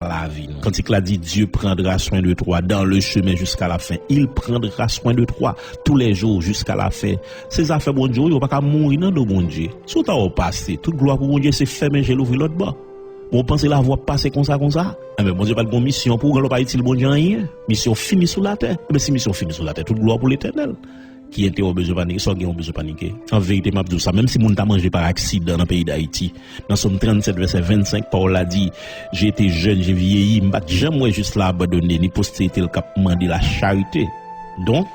la vie. Quand il a dit Dieu prendra soin de toi dans le chemin jusqu'à la fin, il prendra soin de toi tous les jours jusqu'à la fin. Ces affaires bon Dieu, il va pas mourir dans le bon Dieu. Si tu as passé, toute gloire pour bon Dieu, c'est fermé, j'ai l'ouvert l'autre bas. Vous pensez la voie passer comme ça? Mais bon Dieu pas de bonne mission pour ne pas utile bon Dieu rien. Mission finie sur la terre. Mais si mission finie sur la terre, toute gloire pour l'Éternel. Qui était au besoin de paniquer, soit qui ont besoin de paniquer. En vérité, m'a dit ça, même si mon t'a mangé par accident dans le pays d'Haïti, dans Somme 37, verset 25, Paul a dit, j'ai été jeune, j'ai vieilli, m'a jamais juste là abandonné, ni postérité le cap mandé la charité. Donc,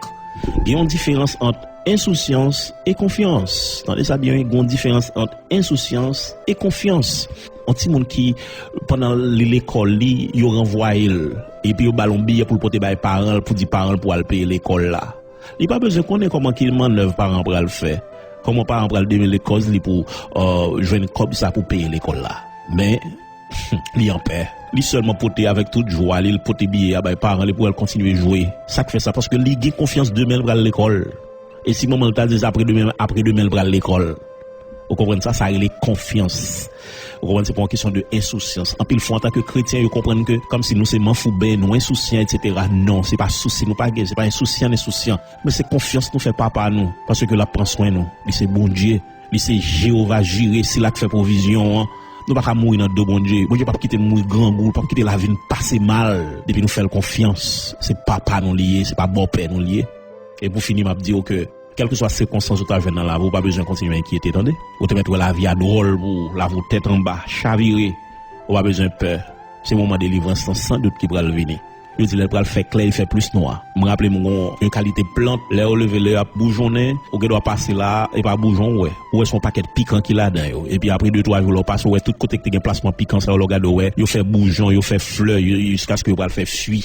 il y a une différence entre insouciance et confiance. Attendez ça bien, il y a une différence entre insouciance et confiance. Un petit monde qui, pendant l'école, il renvoie, et puis il ballon billet pour le porter par les parents, pour dire parents pour aller payer l'école là. Il n'y a pas besoin de connaître comment il manœuvre parents pour le faire. Comment parents pour le donner les causes pour jouer comme ça pour payer l'école là. Mais, il en paie. Il seulement porter avec toute joie, il porter billet à les parents pour continuer à jouer. Ça fait ça parce que il a confiance demain pour l'école. Et si maman t'a dit après demain pour l'école. Vous comprenez ça? Ça a les confiance. Vous comprenez, c'est pas une question de insouciance. En pile fois, en tant que chrétien, vous comprenez que, comme si nous c'est manfoubé, nous insouciants, etc. Non, c'est pas souci, nous pas gay, c'est pas insouciant, mais c'est confiance nous fait papa nous. Parce que là, prend soin nous. Il c'est bon Dieu. Il c'est Jéhovah Jireh, c'est là qui fait provision, hein. Nous pas mourir dans deux bon Dieu. Bon Dieu pas quitter mourir grand goût, pas quitter la vie passer mal. Depuis nous faire confiance. C'est papa nous lié, c'est pas bon père nous lié. Et pour finir, m'a dire que, quelle que soit circonstance où tu as dans la vie, pas besoin de continuer à inquiéter, attendez. Vous te mettre la vie à drôle, vous la vous tête en bas, chavirer. Vous pas besoin de peur. C'est le moment de délivrance sans doute qui va le venir. Il dit, il va le faire clair, il fait plus noir. Je me rappelle, une qualité plante, là, on lève le bougeonner, ou doit passer là, et pas bougeon, ouais. Ou son paquet piquant qu'il a dedans, et puis après 2-3 jours, on passe, ouais, tout côté qui a un placement piquant, ça, on regarde, ouais, il fait bougeon, il fait fleur, jusqu'à ce que va le faire fuir.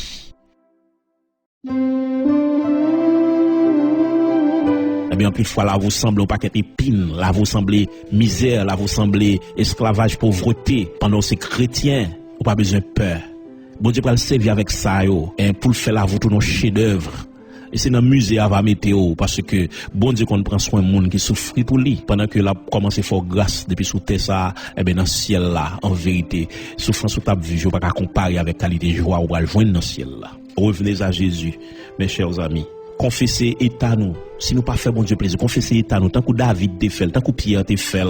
Eh bien, plus fois, là, vous semblez un paquet épines, là, vous semblez misère, là, vous semblez esclavage, pauvreté. Pendant ces chrétiens, vous pas besoin de peur. Bon Dieu, pour le servir avec ça, yo, et pour le faire là, vous tout nos chefs-d'œuvre. Et c'est dans le musée à météo, parce que bon Dieu, qu'on prend soin de monde qui souffre pour lui. Pendant que là, commence à faire grâce depuis sous terre, ça, eh bien, dans le ciel là, en vérité, souffrance ou ta vie, je ne peux pas comparer avec qualité de joie ou à joindre dans le ciel là. Revenez à Jésus, mes chers amis. Confessez état nous. Si nous pas fait bon Dieu plaisir, confessez état nous. Tant que David te fait, tant que Pierre te fait,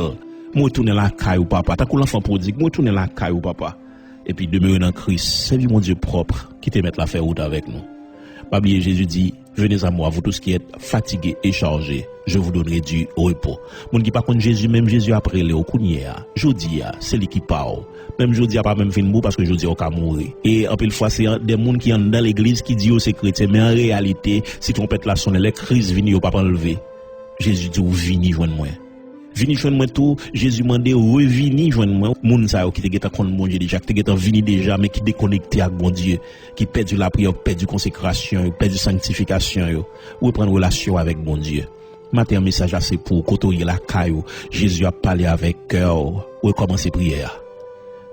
moi tourner la caille ou papa. Tant que l'enfant prodigue, moi tourner la caille ou papa. Et puis demeurer dans Christ. Servis mon Dieu propre qui te mette la faire route avec nous. Bible Jésus dit, venez à moi, vous tous qui êtes fatigués et chargés, je vous donnerai du repos. Mon qui par contre Jésus, même Jésus après le au jodi c'est lui qui parle. Même jodi pas même fin mot parce que jodi on ka mourir. Et en pile fois c'est des monde qui sont dans l'église qui dit c'est chrétien, mais en réalité si trompette la sonne, les crises viennent pas enlever. Jésus dit vini joindre moi. Vini joindre moi tout, Jésus mande revini joindre moi. Moun sa qui te geta contre bon Dieu déjà, qui te geta vini déjà mais qui déconnecté avec bon Dieu, qui perdu la prière, perdu consécration, perdu sanctification, ou prendre relation avec bon Dieu. Matin message c'est pour côtoyer la caillou. Jésus a parlé avec cœur, ou commencer prière.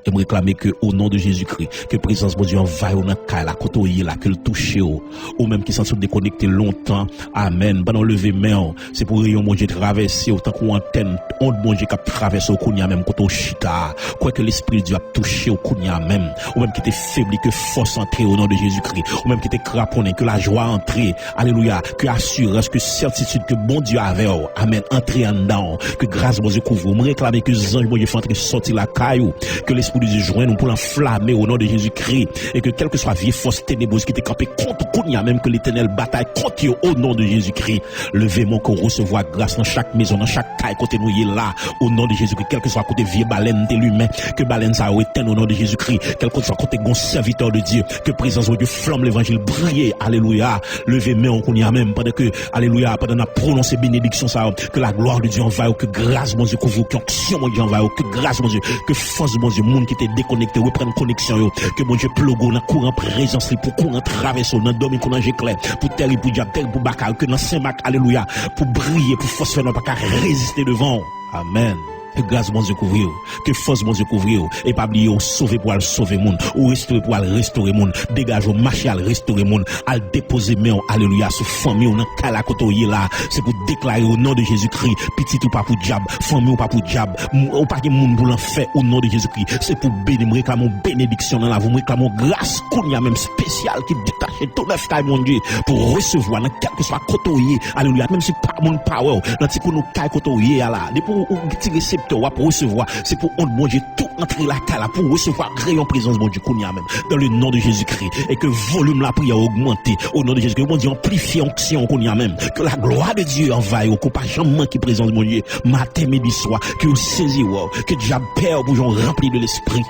Et me réclamer que au nom de Jésus-Christ, que présence de Dieu envahit au caille la côtoyer là, que le touche ou même qui sont déconnectés longtemps. Amen. Pendant lever main, c'est pour rayon mon Dieu traverser autant qu'on antenne, on bon Dieu qui traverse au kounya même côté chita. Quoi que l'esprit de Dieu a touché au kounya même, ou même qui était faibli que force entrer au nom de Jésus-Christ, ou même qui était craponné que la joie entrer. Alléluia, que assurance, que certitude que bon Dieu avait. Amen. Entrer en dedans, que grâce mon Dieu couvre. Me réclamer que les anges bon Dieu font entrer sortir la caillou, que l'esprit de Dieu joint nous pour l'enflammer au nom de Jésus-Christ, et que quelle que soit vieille force ténébreuse qui était campée contre Kounia, même que l'éternel bataille contre eux au nom de Jésus-Christ. Levez-moi qu'on recevoir grâce dans chaque maison, dans chaque caille côté nous y est là au nom de Jésus-Christ, quel que soit côté vieille baleine de l'humain, que baleine ça éteint au nom de Jésus-Christ, quel que soit côté gon serviteur de Dieu, que présence de Dieu flamme l'évangile briller. Alléluia. Levez-moi qu'on y a même pendant que alléluia, pendant la prononcer bénédiction ça, que la gloire de Dieu envahit, que grâce mon Dieu couvre, que action mon Dieu envahit, que grâce mon Dieu, que force mon Dieu, monde qui était déconnecté, reprendre connexion, que mon Dieu plogo dans courant présence, pour courant traverser, dans domaine qu'on a éclair, pour terre, pour diable, pour bacal, que dans Saint-Marc, alléluia, pour briller, pour force faire, pas qu'à résister devant. Amen. Que grâce bon Dieu couvrir, que force bon Dieu couvrir, et pas oublier sauver pour aller sauver monde, ou restaurer pour aller restaurer monde, dégage au marché à restaurer monde, à déposer main, alléluia, sur famille ou dans kala kotoye là, c'est pour déclarer au nom de Jésus-Christ, petit ou pas pour diable, famille ou pas pour diable, ou pas que monde pour l'enfer au nom de Jésus-Christ, c'est pour bénir, réclamer bénédiction dans la vie, réclamer grâce qu'on y a même spécial qui détache tout neuf taille mon Dieu, pour recevoir dans quel que soit kotoye, alléluia, même si pas mon power, dans ti nous kay kotoye là, pour tirer pour recevoir, c'est pour on bon Dieu tout entrer la cala pour recevoir rayon présence bon Dieu qu'on y a même dans le nom de Jésus-Christ et que volume la prière augmenter au nom de Jésus-Christ bon Dieu amplifier onction qu'on y a même que la gloire de Dieu envahit qu'on pas jamais manquer présence bon Dieu matin midi soir que vous saisir que diable peur pour rempli de l'esprit.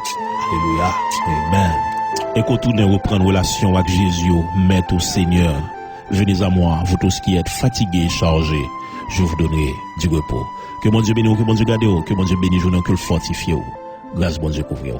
Alléluia. Amen. Et qu'on tourne reprendre relation avec Jésus, maître au Seigneur. Venez à moi, vous tous qui êtes fatigués et chargés, je vous donnerai du repos. Que mon Dieu bénisse, que mon Dieu garde, que mon Dieu bénisse, que le fortifie. Grâce, bon Dieu couvre.